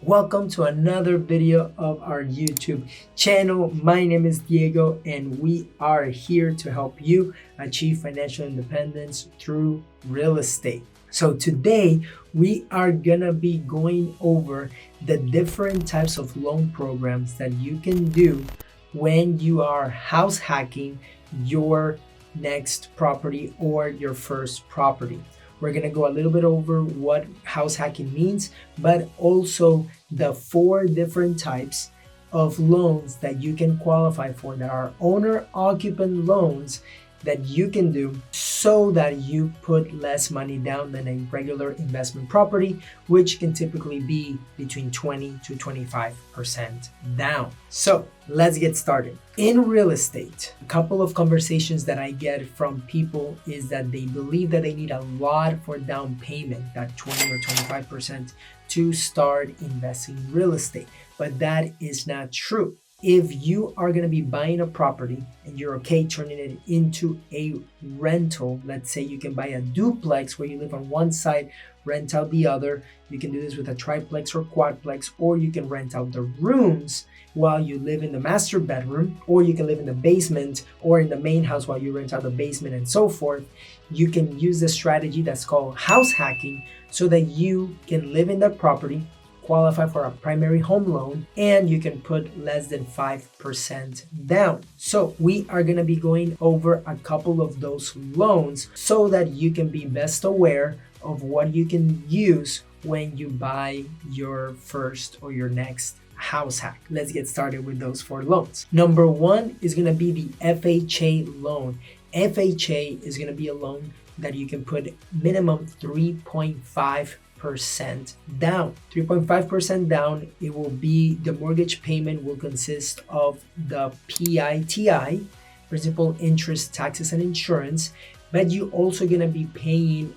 Welcome to another video of our YouTube channel. My name is Diego and we are here to help you achieve financial independence through real estate. So today we are gonna be going over the different types of loan programs that you can do when you are house hacking your next property or your first property. We're going to go a little bit over what house hacking means, but also the 4 different types of loans that you can qualify for that are owner-occupant loans that you can do so that you put less money down than a regular investment property, which can typically be between 20 to 25% down. So let's get started. In real estate, a couple of conversations that I get from people is that they believe that they need a lot for down payment, that 20 or 25% to start investing in real estate, but that is not true. If you are going to be buying a property and you're okay turning it into a rental, let's say you can buy a duplex where you live on one side, rent out the other. You can do this with a triplex or quadplex, or you can rent out the rooms while you live in the master bedroom, or you can live in the basement or in the main house while you rent out the basement and so forth. You can use the strategy that's called house hacking so that you can live in that property, qualify for a primary home loan, and you can put less than 5% down. So we are going to be going over a couple of those loans so that you can be best aware of what you can use when you buy your first or your next house hack. Let's get started with those 4 loans. Number 1 is going to be the FHA loan. FHA is going to be a loan that you can put minimum 3.5% down. 3.5% down, it will be, the mortgage payment will consist of the PITI, principal, interest, taxes, and insurance, but you also gonna be paying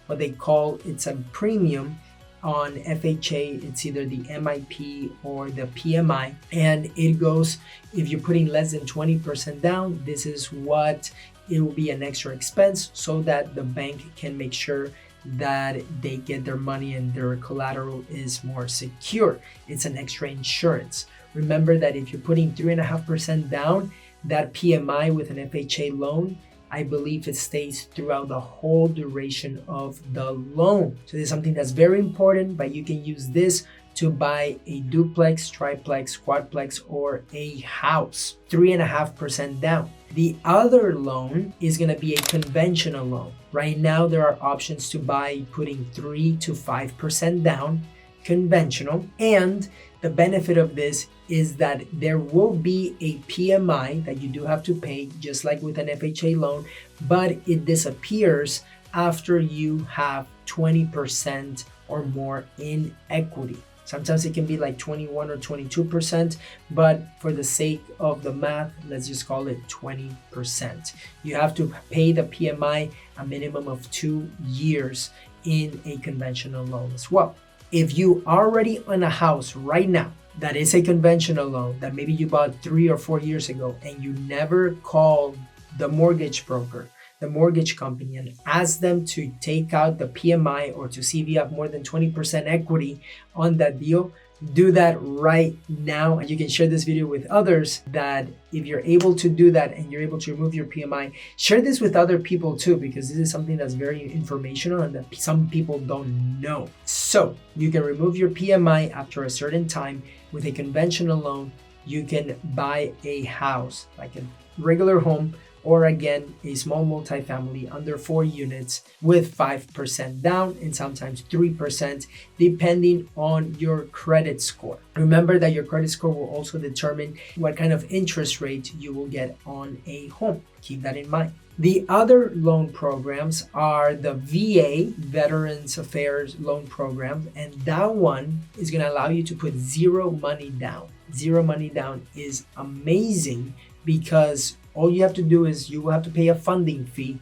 what they call, it's a premium on FHA. It's either the MIP or the PMI, and it goes, if you're putting less than 20% down, this is what it will be, an extra expense so that the bank can make sure that they get their money and their collateral is more secure. It's an extra insurance. Remember that if you're putting 3.5% down, that PMI with an FHA loan, I believe it stays throughout the whole duration of the loan. So this is something that's very important, but you can use this to buy a duplex, triplex, quadplex, or a house. 3.5% down. The other loan is going to be a conventional loan. Right now, there are options to buy putting 3 to 5% down, conventional. And the benefit of this is that there will be a PMI that you do have to pay, just like with an FHA loan, but it disappears after you have 20% or more in equity. Sometimes it can be like 21 or 22%, but for the sake of the math, let's just call it 20%. You have to pay the PMI a minimum of 2 years in a conventional loan as well. If you already own a house right now that is a conventional loan that maybe you bought 3 or 4 years ago and you never called the mortgage broker, the mortgage company, and ask them to take out the PMI or to see if you have more than 20% equity on that deal, do that right now. And you can share this video with others, that if you're able to do that and you're able to remove your PMI, share this with other people too, because this is something that's very informational and that some people don't know. So you can remove your PMI after a certain time. With a conventional loan, you can buy a house, like a regular home, or again, a small multifamily under 4 units with 5% down and sometimes 3%, depending on your credit score. Remember that your credit score will also determine what kind of interest rate you will get on a home. Keep that in mind. The other loan programs are the VA, Veterans Affairs Loan Program, and that one is going to allow you to put 0 money down. 0 money down is amazing because all you have to do is you will have to pay a funding fee.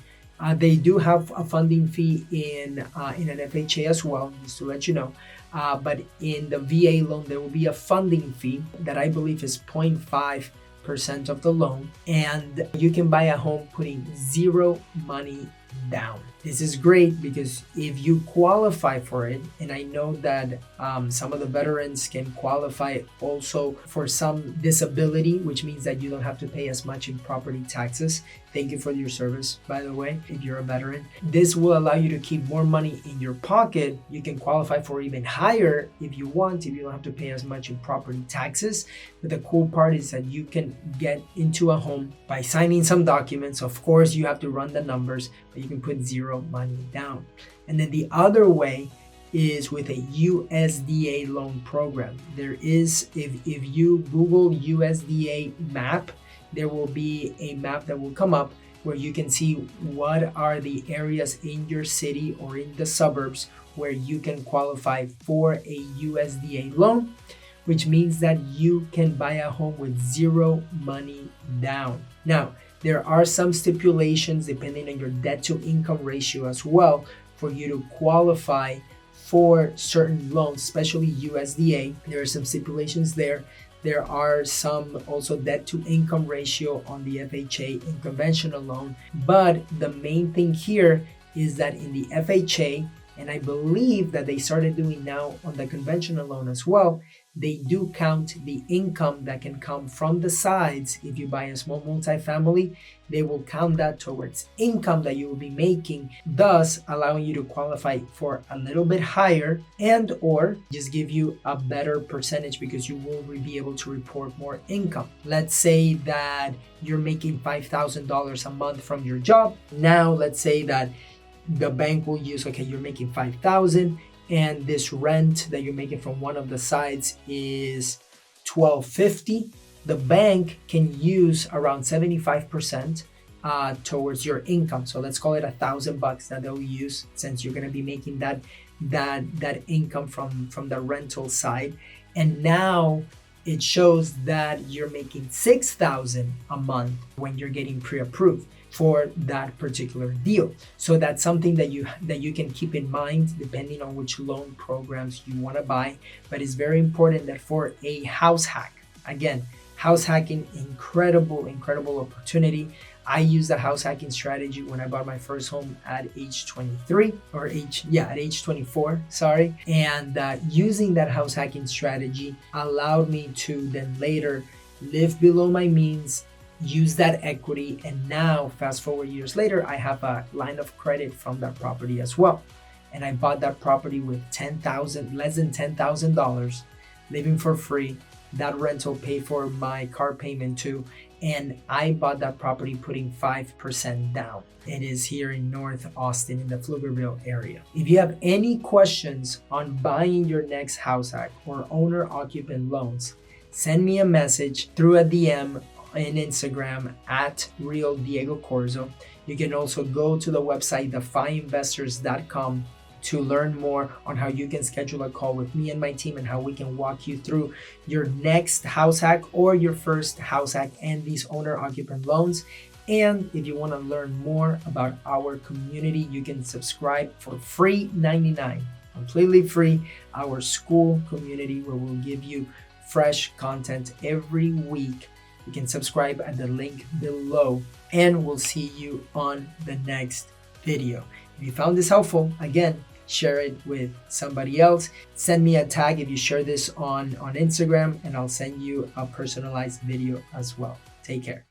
They do have a funding fee in an FHA as well, just to let you know. But in the VA loan, there will be a funding fee that I believe is 0.5% of the loan. And you can buy a home putting 0 money down. This is great because if you qualify for it, and I know that some of the veterans can qualify also for some disability, which means that you don't have to pay as much in property taxes. Thank you for your service, by the way, if you're a veteran. This will allow you to keep more money in your pocket. You can qualify for even higher if you want, if you don't have to pay as much in property taxes. But the cool part is that you can get into a home by signing some documents. Of course, you have to run the numbers, but you can put zero money down. And then the other way is with a USDA loan program. There is, if you Google USDA map, there will be a map that will come up where you can see what are the areas in your city or in the suburbs where you can qualify for a USDA loan, which means that you can buy a home with zero money down. Now, there are some stipulations depending on your debt to income ratio as well for you to qualify for certain loans, especially USDA. There are some stipulations there. There are some also debt to income ratio on the FHA and conventional loan. But the main thing here is that in the FHA, and I believe that they started doing now on the conventional loan as well, they do count the income that can come from the sides. If you buy a small multifamily, they will count that towards income that you will be making, thus allowing you to qualify for a little bit higher and or just give you a better percentage because you will be able to report more income. Let's say that you're making $5,000 a month from your job. Now let's say that the bank will use, okay, you're making 5,000 and this rent that you're making from one of the sides is $1,250. The bank can use around 75% towards your income. So let's call it $1,000 that they'll use, since you're going to be making that income from the rental side. And now it shows that you're making $6,000 a month when you're getting pre-approved for that particular deal. So that's something that you can keep in mind depending on which loan programs you want to buy. But it's very important that for a house hack, again, house hacking, incredible opportunity. I used the house hacking strategy when I bought my first home at age 23 or at age 24, sorry. And using that house hacking strategy allowed me to then later live below my means, use that equity, and now fast forward years later, I have a line of credit from that property as well. And I bought that property with less than $10,000, living for free. That rental paid for my car payment too. And I bought that property putting 5% down. It is here in North Austin in the Pflugerville area. If you have any questions on buying your next house hack or owner occupant loans, send me a message through a DM in Instagram at Real Diego Corzo. You can also go to the website defyinvestors.com to learn more on how you can schedule a call with me and my team and how we can walk you through your next house hack or your first house hack and these owner occupant loans. And if you want to learn more about our community, you can subscribe for free $99, completely free, our school community where we'll give you fresh content every week. You can subscribe at the link below, and we'll see you on the next video. If you found this helpful, again, share it with somebody else. Send me a tag if you share this on Instagram, and I'll send you a personalized video as well. Take care.